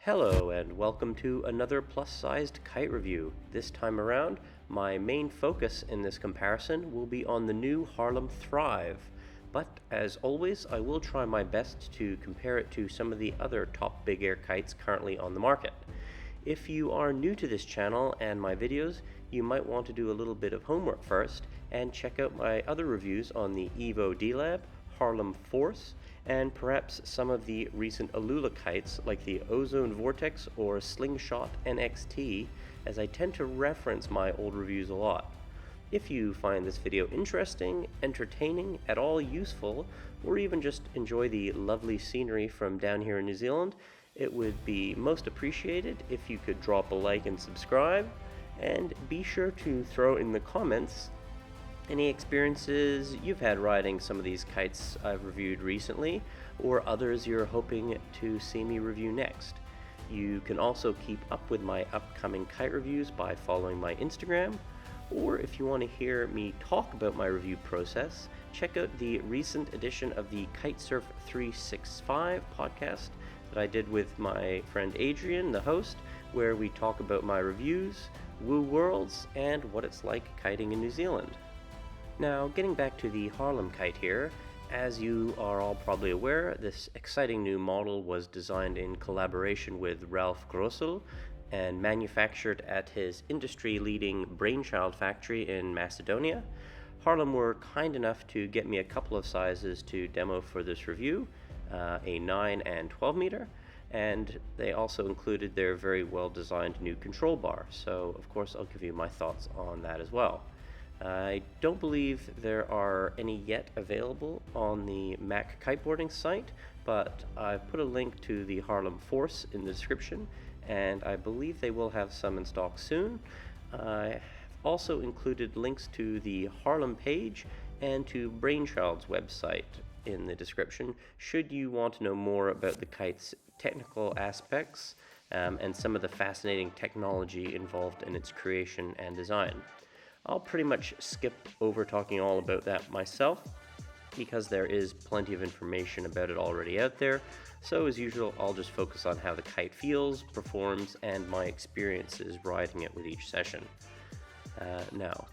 Hello and welcome to another plus-sized kite review. This time around, my main focus in this comparison will be on the new Harlem Thrive, but as always, I will try my best to compare it to some of the other top big air kites currently on the market. If you are new to this channel and my videos, you might want to do a little bit of homework first and check out my other reviews on the Evo D-Lab, Harlem Force, and perhaps some of the recent Alula kites like the Ozone Vortex or Slingshot NXT, as I tend to reference my old reviews a lot. If you find this video interesting, entertaining, at all useful, or even just enjoy the lovely scenery from down here in New Zealand, it would be most appreciated if you could drop a like and subscribe, and be sure to throw in the comments any experiences you've had riding some of these kites I've reviewed recently, or others you're hoping to see me review next. You can also keep up with my upcoming kite reviews by following my Instagram, or if you want to hear me talk about my review process, check out the recent edition of the Kitesurf365 Podcast that I did with my friend Adrian, the host, where we talk about my reviews, woo worlds, and what it's like kiting in New Zealand. Now, getting back to the Harlem kite here, as you are all probably aware, this exciting new model was designed in collaboration with Ralph Grossel and manufactured at his industry-leading Brainchild factory in Macedonia. Harlem were kind enough to get me a couple of sizes to demo for this review, a 9 and 12 meter, and they also included their very well-designed new control bar, so of course I'll give you my thoughts on that as well. I don't believe there are any yet available on the Mac kiteboarding site, but I've put a link to the Harlem Force in the description, and I believe they will have some in stock soon. I also included links to the Harlem page and to Brainchild's website in the description, should you want to know more about the kite's technical aspects and some of the fascinating technology involved in its creation and design. I'll pretty much skip over talking all about that myself, because there is plenty of information about it already out there. So as usual, I'll just focus on how the kite feels, performs, and my experiences riding it with each session. Now,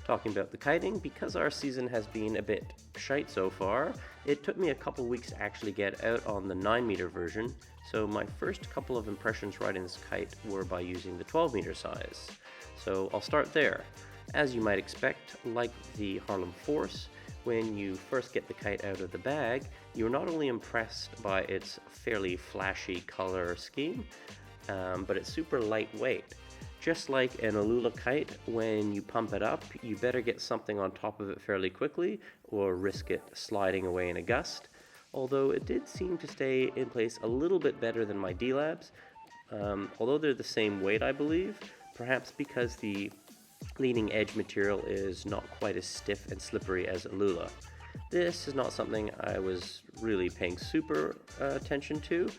talking about the kiting, because our season has been a bit shite so far, it took me a couple weeks to actually get out on the 9 meter version, so my first couple of impressions riding this kite were by using the 12 meter size. So I'll start there. As you might expect, like the Harlem Force, when you first get the kite out of the bag, you're not only impressed by its fairly flashy color scheme, but it's super lightweight. Just like an Alula kite, when you pump it up, you better get something on top of it fairly quickly, or risk it sliding away in a gust. Although it did seem to stay in place a little bit better than my D-Labs, although they're the same weight, I believe, perhaps because the leading edge material is not quite as stiff and slippery as Alula. This is not something I was really paying super attention to,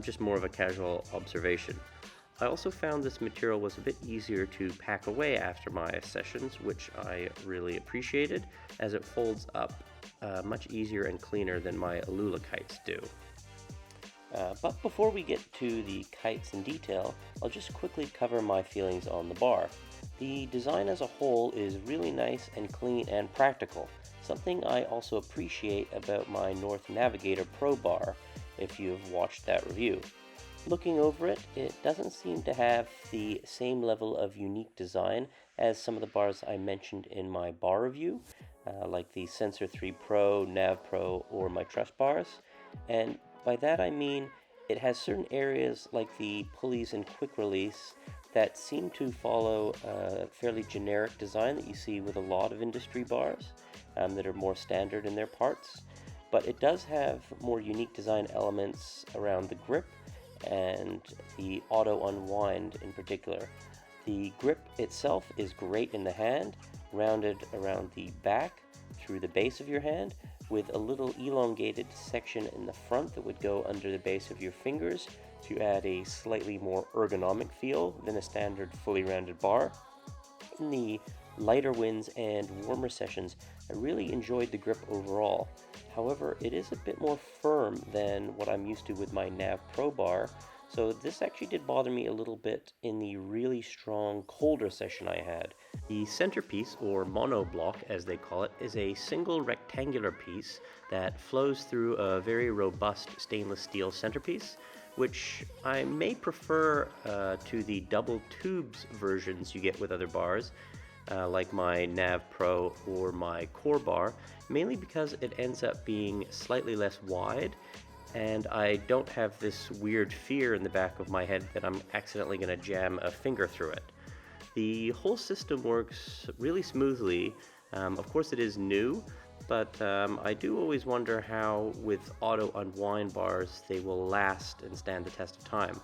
just more of a casual observation. I also found this material was a bit easier to pack away after my sessions, which I really appreciated, as it folds up much easier and cleaner than my Alula kites do. But before we get to the kites in detail, I'll just quickly cover my feelings on the bar. The design as a whole is really nice and clean and practical, something I also appreciate about my North Navigator Pro bar, if you've watched that review. Looking over it, it doesn't seem to have the same level of unique design as some of the bars I mentioned in my bar review, like the Sensor 3 Pro, Nav Pro, or my Trust bars. And by that I mean it has certain areas like the pulleys and quick release that seem to follow a fairly generic design that you see with a lot of industry bars that are more standard in their parts. But it does have more unique design elements around the grip and the auto unwind in particular. The grip itself is great in the hand, rounded around the back through the base of your hand, with a little elongated section in the front that would go under the base of your fingers to add a slightly more ergonomic feel than a standard fully rounded bar. In the lighter winds and warmer sessions, I really enjoyed the grip overall. However, it is a bit more firm than what I'm used to with my Nav Pro bar, So this actually did bother me a little bit in the really strong, colder session I had. The centerpiece, or monoblock as they call it, is a single rectangular piece that flows through a very robust stainless steel centerpiece, which I may prefer to the double tubes versions you get with other bars, like my Nav Pro or my Core bar, mainly because it ends up being slightly less wide, and I don't have this weird fear in the back of my head that I'm accidentally going to jam a finger through it. The whole system works really smoothly. Of course it is new, but I do always wonder how with auto unwind bars they will last and stand the test of time.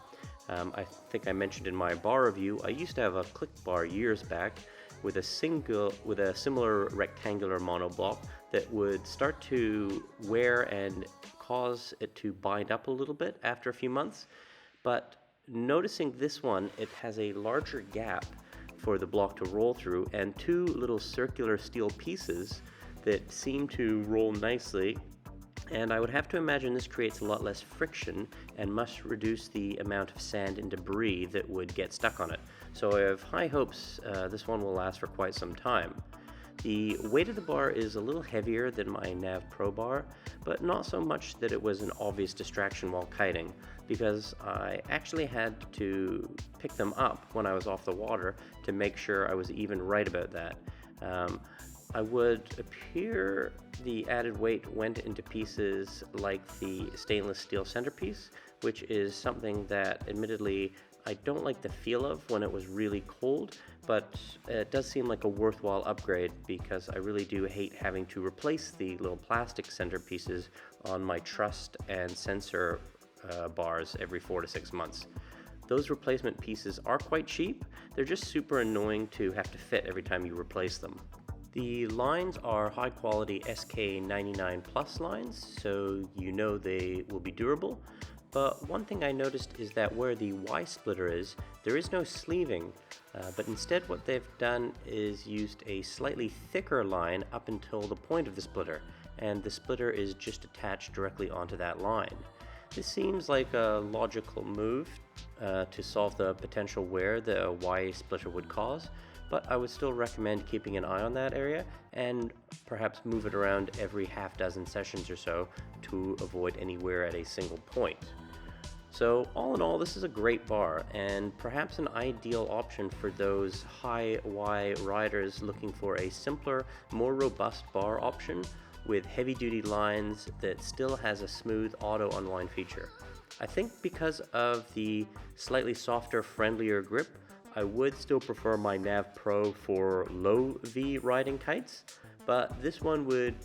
I think I mentioned in my bar review, I used to have a click bar years back with a similar rectangular monoblock that would start to wear and cause it to bind up a little bit after a few months. But noticing this one, it has a larger gap for the block to roll through and two little circular steel pieces that seem to roll nicely, and I would have to imagine this creates a lot less friction and must reduce the amount of sand and debris that would get stuck on it. So I have high hopes this one will last for quite some time. The weight of the bar is a little heavier than my Nav Pro bar, but not so much that it was an obvious distraction while kiting, because I actually had to pick them up when I was off the water to make sure I was even right about that. I would appear the added weight went into pieces like the stainless steel centerpiece, which is something that admittedly I don't like the feel of when it was really cold, but it does seem like a worthwhile upgrade because I really do hate having to replace the little plastic centerpieces on my truss and sensor bars every 4 to 6 months. Those replacement pieces are quite cheap. They're just super annoying to have to fit every time you replace them. The lines are high quality SK99 Plus lines, so you know they will be durable. But one thing I noticed is that where the Y splitter is, there is no sleeving, but instead what they've done is used a slightly thicker line up until the point of the splitter, and the splitter is just attached directly onto that line. This seems like a logical move to solve the potential wear the Y splitter would cause, but I would still recommend keeping an eye on that area and perhaps move it around every half dozen sessions or so to avoid any wear at a single point. So all in all, this is a great bar and perhaps an ideal option for those high Y riders looking for a simpler, more robust bar option with heavy-duty lines that still has a smooth auto unwind feature. I think because of the slightly softer, friendlier grip, I would still prefer my Nav Pro for low V riding kites, but this one would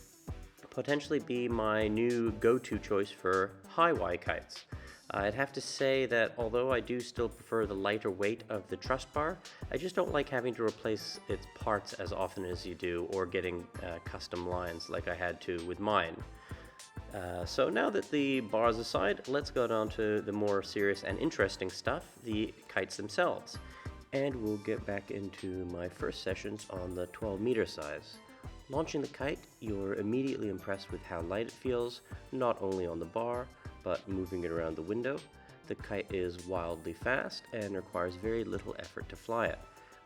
potentially be my new go-to choice for high Y kites. I'd have to say that although I do still prefer the lighter weight of the truss bar, I just don't like having to replace its parts as often as you do, or getting custom lines like I had to with mine. So now that the bars aside, let's go down to the more serious and interesting stuff, the kites themselves. And we'll get back into my first sessions on the 12 meter size. Launching the kite, you're immediately impressed with how light it feels, not only on the bar, but moving it around the window. The kite is wildly fast and requires very little effort to fly it.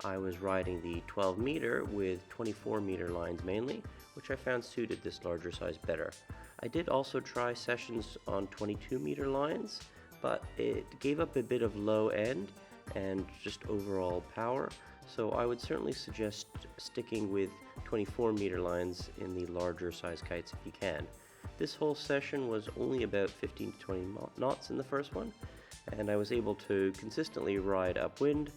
I was riding the 12 meter with 24 meter lines mainly, which I found suited this larger size better. I did also try sessions on 22 meter lines, but it gave up a bit of low end and just overall power, so I would certainly suggest sticking with 24 meter lines in the larger size kites if you can. This whole session was only about 15 to 20 knots in the first one, and I was able to consistently ride upwind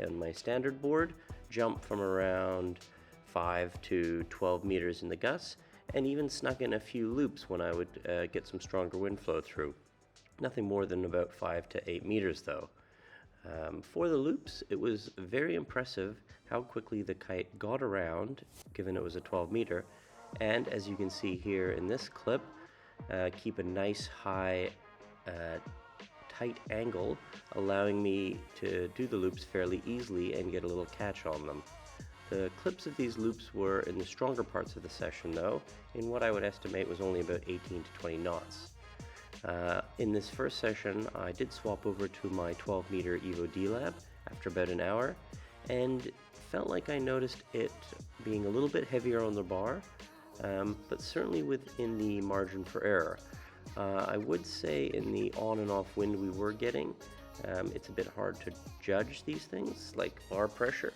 on my standard board, jump from around 5 to 12 meters in the gusts, and even snuck in a few loops when I would get some stronger wind flow through. Nothing more than about 5 to 8 meters though. For the loops, it was very impressive how quickly the kite got around, given it was a 12 meter, and as you can see here in this clip, keep a nice high, tight angle, allowing me to do the loops fairly easily and get a little catch on them. The clips of these loops were in the stronger parts of the session though, in what I would estimate was only about 18 to 20 knots. In this first session, I did swap over to my 12 meter Evo D-Lab after about an hour, and felt like I noticed it being a little bit heavier on the bar, but certainly within the margin for error. I would say in the on and off wind we were getting, it's a bit hard to judge these things like bar pressure,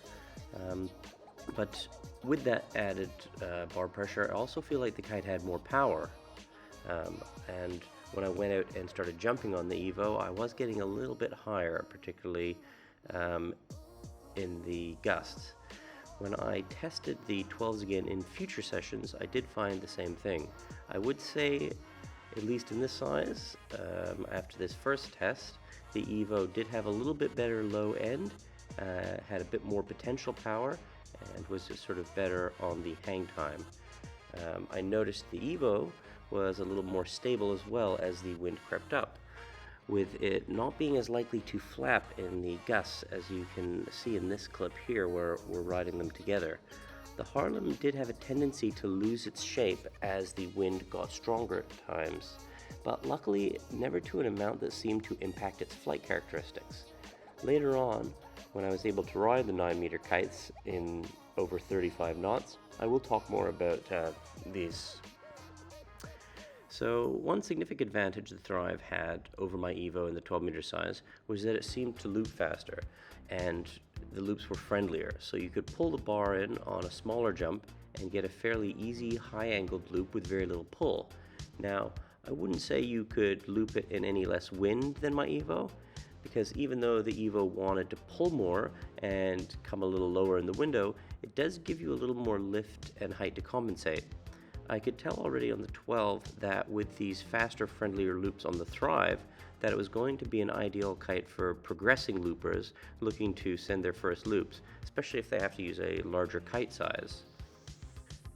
but with that added bar pressure, I also feel like the kite had more power. And when I went out and started jumping on the Evo, I was getting a little bit higher, particularly in the gusts. When I tested the 12s again in future sessions, I did find the same thing. I would say, at least in this size, after this first test, the Evo did have a little bit better low end, had a bit more potential power, and was just sort of better on the hang time. I noticed the Evo was a little more stable as well as the wind crept up, with it not being as likely to flap in the gusts as you can see in this clip here where we're riding them together. The Harlem did have a tendency to lose its shape as the wind got stronger at times, but luckily never to an amount that seemed to impact its flight characteristics. Later on, when I was able to ride the 9 meter kites in over 35 knots, I will talk more about these. So one significant advantage the Thrive had over my Evo in the 12 meter size was that it seemed to loop faster, and the loops were friendlier, so you could pull the bar in on a smaller jump and get a fairly easy high-angled loop with very little pull. Now, I wouldn't say you could loop it in any less wind than my Evo, because even though the Evo wanted to pull more and come a little lower in the window, it does give you a little more lift and height to compensate. I could tell already on the 12 that with these faster, friendlier loops on the Thrive, that it was going to be an ideal kite for progressing loopers looking to send their first loops, especially if they have to use a larger kite size.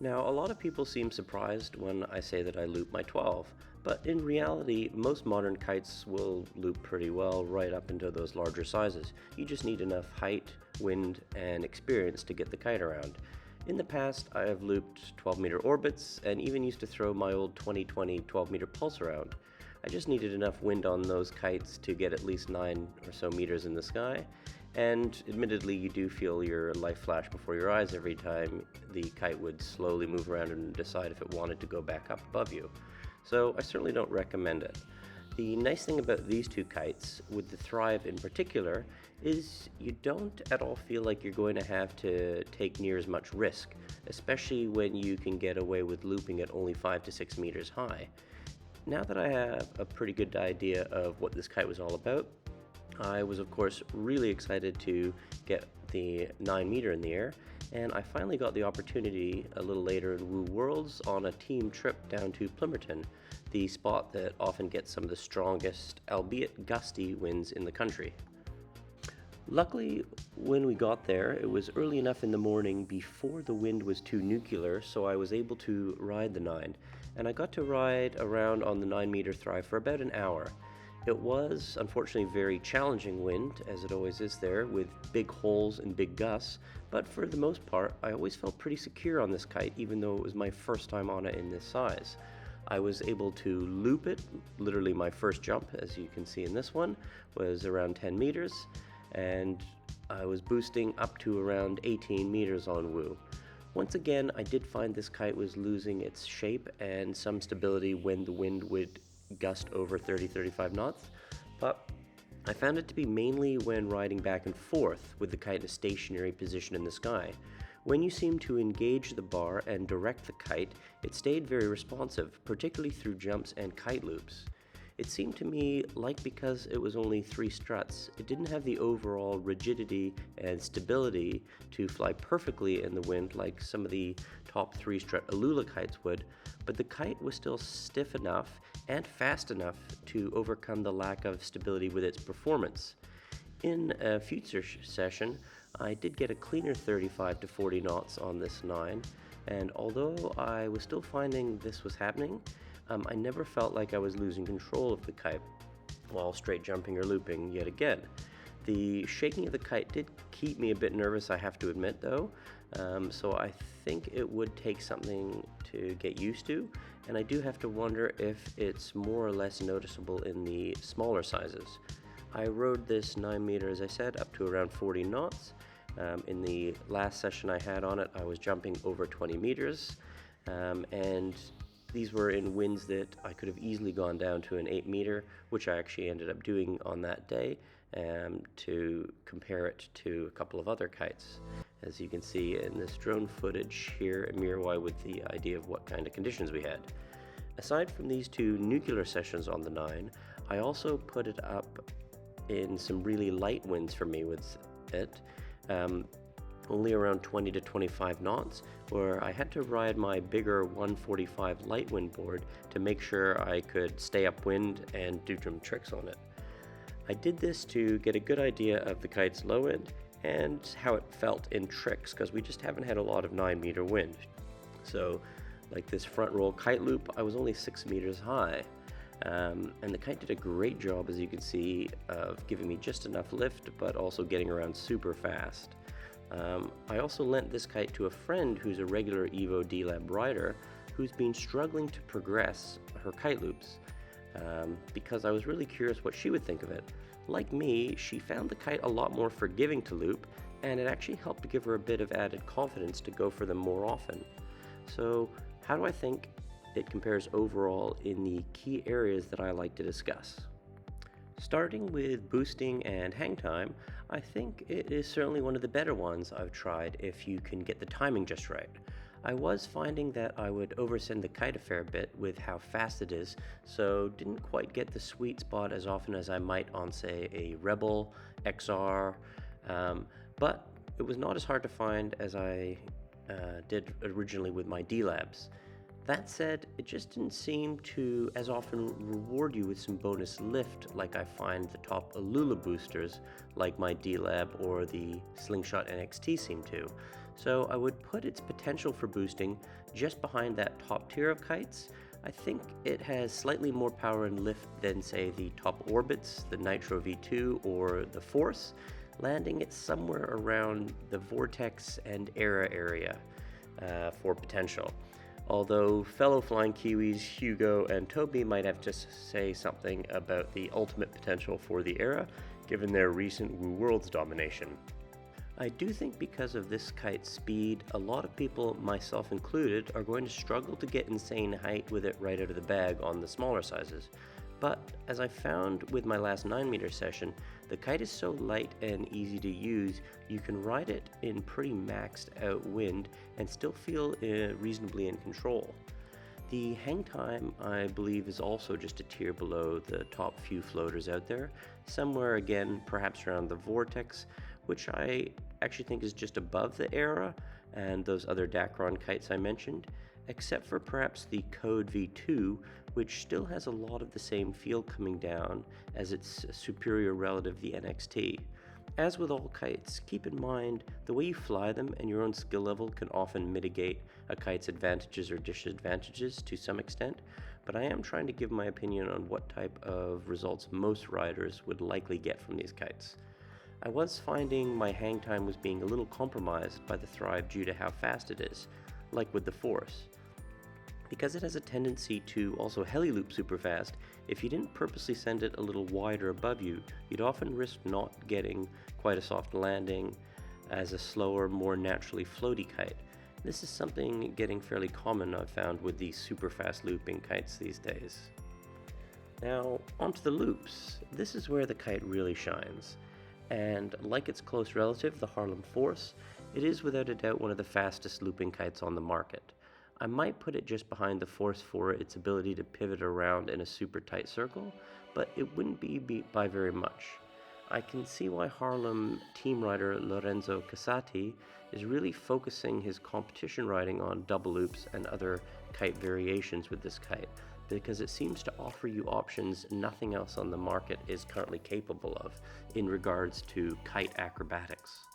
Now, a lot of people seem surprised when I say that I loop my 12, but in reality, most modern kites will loop pretty well right up into those larger sizes. You just need enough height, wind, and experience to get the kite around. In the past, I have looped 12 meter orbits and even used to throw my old 2020 12 meter pulse around. I just needed enough wind on those kites to get at least 9 or so meters in the sky, and admittedly you do feel your life flash before your eyes every time the kite would slowly move around and decide if it wanted to go back up above you. So I certainly don't recommend it. The nice thing about these two kites, with the Thrive in particular, is you don't at all feel like you're going to have to take near as much risk, especially when you can get away with looping at only 5 to 6 meters high. Now that I have a pretty good idea of what this kite was all about, I was of course really excited to get the 9 meter in the air, and I finally got the opportunity a little later in Woo Worlds on a team trip down to Plimerton, the spot that often gets some of the strongest, albeit gusty, winds in the country. Luckily, when we got there, it was early enough in the morning before the wind was too nuclear, so I was able to ride the 9, and I got to ride around on the 9 meter Thrive for about an hour. It was, unfortunately, very challenging wind, as it always is there, with big holes and big gusts, but for the most part, I always felt pretty secure on this kite, even though it was my first time on it in this size. I was able to loop it. Literally my first jump, as you can see in this one, was around 10 meters, and I was boosting up to around 18 meters on Woo. Once again, I did find this kite was losing its shape and some stability when the wind would gust over 30-35 knots, but I found it to be mainly when riding back and forth with the kite in a stationary position in the sky. When you seemed to engage the bar and direct the kite, it stayed very responsive, particularly through jumps and kite loops. It seemed to me like because it was only 3 struts, it didn't have the overall rigidity and stability to fly perfectly in the wind like some of the top 3-strut Alula kites would, but the kite was still stiff enough and fast enough to overcome the lack of stability with its performance. In a future session, I did get a cleaner 35 to 40 knots on this 9, and although I was still finding this was happening, I never felt like I was losing control of the kite while straight jumping or looping yet again. The shaking of the kite did keep me a bit nervous, I have to admit though, so I think it would take something to get used to, and I do have to wonder if it's more or less noticeable in the smaller sizes. I rode this 9 meter, as I said, up to around 40 knots. In the last session I had on it, I was jumping over 20 meters, and these were in winds that I could have easily gone down to an 8 meter, which I actually ended up doing on that day, to compare it to a couple of other kites. As you can see in this drone footage here at Mirawai, with the idea of what kind of conditions we had. Aside from these two nuclear sessions on the 9, I also put it up in some really light winds for me with it, only around 20 to 25 knots, where I had to ride my bigger 145 light wind board to make sure I could stay upwind and do some tricks on it. I did this to get a good idea of the kite's low end and how it felt in tricks, because we just haven't had a lot of 9 meter wind. So like this front roll kite loop, I was only 6 meters high. And the kite did a great job, as you can see, of giving me just enough lift, but also getting around super fast. I also lent this kite to a friend who's a regular Evo D-Lab rider, who's been struggling to progress her kite loops, because I was really curious what she would think of it. Like me, she found the kite a lot more forgiving to loop, and it actually helped to give her a bit of added confidence to go for them more often. So how do I think it compares overall in the key areas that I like to discuss? Starting with boosting and hang time, I think it is certainly one of the better ones I've tried if you can get the timing just right. I was finding that I would oversend the kite a fair bit with how fast it is, so didn't quite get the sweet spot as often as I might on, say, a Rebel, XR, but it was not as hard to find as I did originally with my D-Labs. That said, it just didn't seem to as often reward you with some bonus lift like I find the top Alula boosters like my D-Lab or the Slingshot NXT seem to. So I would put its potential for boosting just behind that top tier of kites. I think it has slightly more power and lift than, say, the top Orbits, the Nitro V2 or the Force, landing it somewhere around the Vortex and Era area for potential. Although fellow Flying Kiwis Hugo and Toby might have to say something about the ultimate potential for the Era, given their recent Woo Worlds domination. I do think because of this kite's speed, a lot of people, myself included, are going to struggle to get insane height with it right out of the bag on the smaller sizes. But as I found with my last 9 meter session, the kite is so light and easy to use, you can ride it in pretty maxed out wind and still feel reasonably in control. The hang time, I believe, is also just a tier below the top few floaters out there, somewhere again perhaps around the Vortex, which I actually think is just above the Era and those other Dacron kites I mentioned, except for perhaps the Code V2, which still has a lot of the same feel coming down as its superior relative, the NXT. As with all kites, keep in mind the way you fly them and your own skill level can often mitigate a kite's advantages or disadvantages to some extent, but I am trying to give my opinion on what type of results most riders would likely get from these kites. I was finding my hang time was being a little compromised by the Thrive due to how fast it is, like with the Force. Because it has a tendency to also heli loop super fast, if you didn't purposely send it a little wider above you, you'd often risk not getting quite a soft landing as a slower, more naturally floaty kite. This is something getting fairly common, I've found, with these super fast looping kites these days. Now, onto the loops. This is where the kite really shines. And like its close relative, the Harlem Force, it is without a doubt one of the fastest looping kites on the market. I might put it just behind the Force for its ability to pivot around in a super tight circle, but it wouldn't be beat by very much. I can see why Harlem team rider Lorenzo Casati is really focusing his competition riding on double loops and other kite variations with this kite, because it seems to offer you options nothing else on the market is currently capable of in regards to kite acrobatics.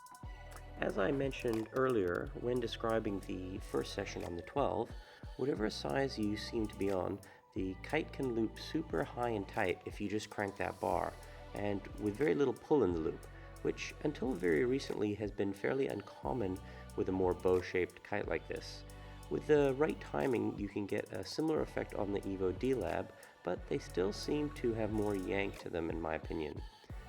As I mentioned earlier, when describing the first session on the 12, whatever size you seem to be on, the kite can loop super high and tight if you just crank that bar, and with very little pull in the loop, which until very recently has been fairly uncommon with a more bow-shaped kite like this. With the right timing, you can get a similar effect on the Evo D-Lab, but they still seem to have more yank to them in my opinion.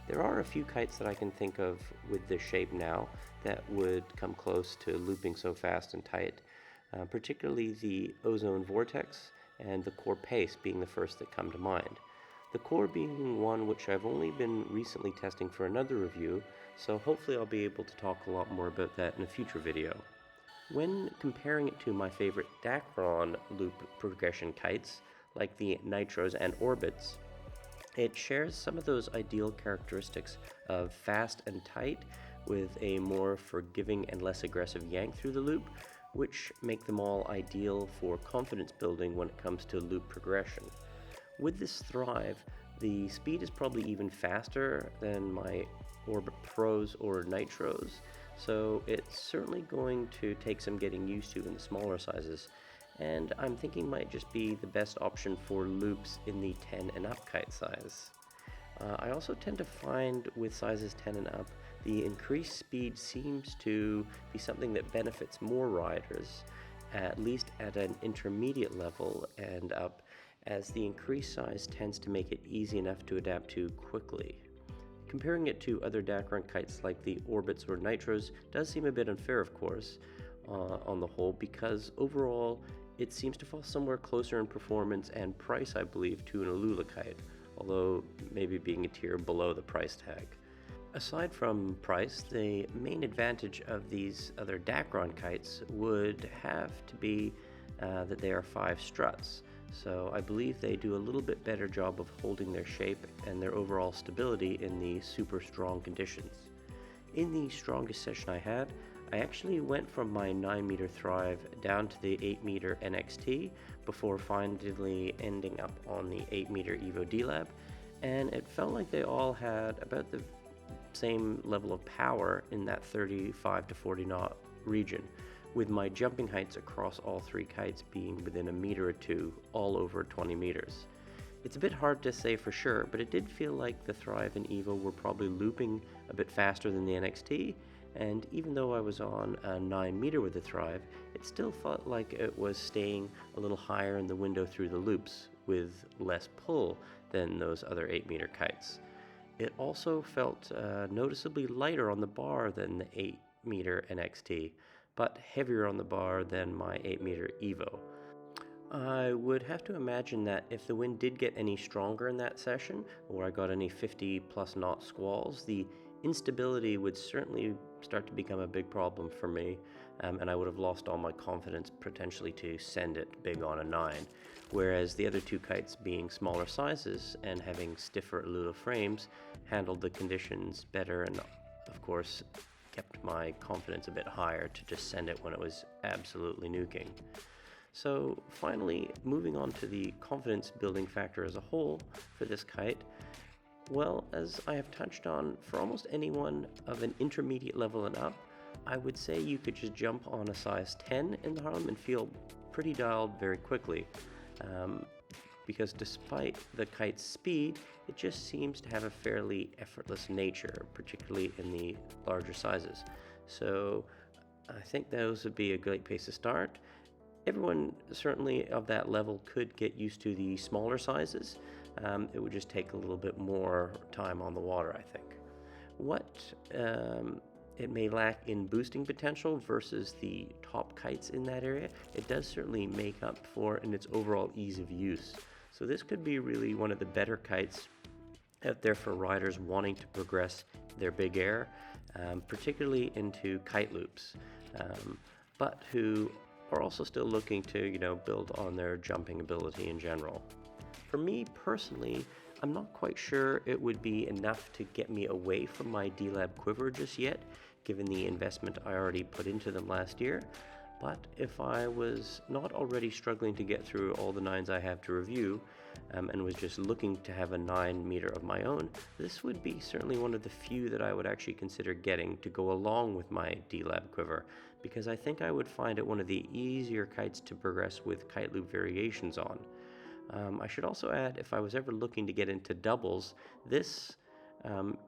There are a few kites that I can think of with this shape now that would come close to looping so fast and tight, particularly the Ozone Vortex and the Core Pace being the first that come to mind. The Core being one which I've only been recently testing for another review, so hopefully I'll be able to talk a lot more about that in a future video. When comparing it to my favorite Dacron loop progression kites, like the Nitros and Orbits, it shares some of those ideal characteristics of fast and tight with a more forgiving and less aggressive yank through the loop, which make them all ideal for confidence building when it comes to loop progression. With this Thrive, the speed is probably even faster than my Orbit Pros or Nitros, so it's certainly going to take some getting used to in the smaller sizes, and I'm thinking might just be the best option for loops in the 10 and up kite size. I also tend to find with sizes 10 and up, the increased speed seems to be something that benefits more riders, at least at an intermediate level and up, as the increased size tends to make it easy enough to adapt to quickly. Comparing it to other Dacron kites like the Orbits or Nitros does seem a bit unfair, of course, on the whole, because overall it seems to fall somewhere closer in performance and price, I believe, to an Alula kite, although maybe being a tier below the price tag. Aside from price, the main advantage of these other Dacron kites would have to be that they are 5 struts. So I believe they do a little bit better job of holding their shape and their overall stability in the super strong conditions. In the strongest session I had, I actually went from my 9-meter Thrive down to the 8-meter NXT before finally ending up on the 8-meter Evo D-Lab, and it felt like they all had about the same level of power in that 35 to 40 knot region, with my jumping heights across all 3 kites being within a meter or two, all over 20 meters. It's a bit hard to say for sure, but it did feel like the Thrive and Evo were probably looping a bit faster than the NXT, and even though I was on a 9-meter with the Thrive, it still felt like it was staying a little higher in the window through the loops, with less pull than those other 8-meter kites. It also felt noticeably lighter on the bar than the 8-meter NXT, but heavier on the bar than my 8-meter Evo. I would have to imagine that if the wind did get any stronger in that session, or I got any 50 plus knot squalls, the instability would certainly start to become a big problem for me, and I would have lost all my confidence potentially to send it big on a 9, whereas the other 2 kites being smaller sizes and having stiffer Alula frames handled the conditions better and of course kept my confidence a bit higher to just send it when it was absolutely nuking. So finally, moving on to the confidence building factor as a whole for this kite, well, as I have touched on, for almost anyone of an intermediate level and up, I would say you could just jump on a size 10 in the Harlem and feel pretty dialed very quickly. Because despite the kite's speed, it just seems to have a fairly effortless nature, particularly in the larger sizes. So I think those would be a great place to start. Everyone certainly of that level could get used to the smaller sizes. It would just take a little bit more time on the water, I think. What it may lack in boosting potential versus the top kites in that area, it does certainly make up for in its overall ease of use. So this could be really one of the better kites out there for riders wanting to progress their big air, particularly into kite loops, but who are also still looking to, build on their jumping ability in general. For me personally, I'm not quite sure it would be enough to get me away from my D-Lab quiver just yet, given the investment I already put into them last year. But if I was not already struggling to get through all the 9s I have to review, and was just looking to have a 9-meter of my own, this would be certainly one of the few that I would actually consider getting to go along with my D-Lab quiver, because I think I would find it one of the easier kites to progress with kite loop variations on. I should also add, if I was ever looking to get into doubles, this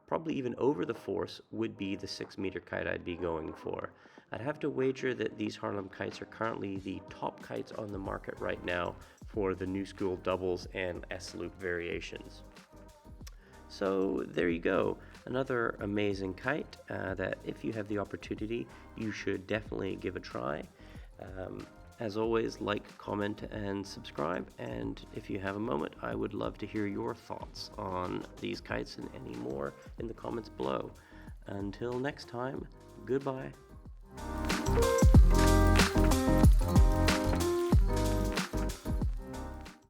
probably even over the force, would be the 6-meter kite I'd be going for. I'd have to wager that these Harlem kites are currently the top kites on the market right now for the new school doubles and S-loop variations. So there you go, another amazing kite that if you have the opportunity, you should definitely give a try. As always, like, comment, and subscribe, and if you have a moment, I would love to hear your thoughts on these kites and any more in the comments below. Until next time, goodbye.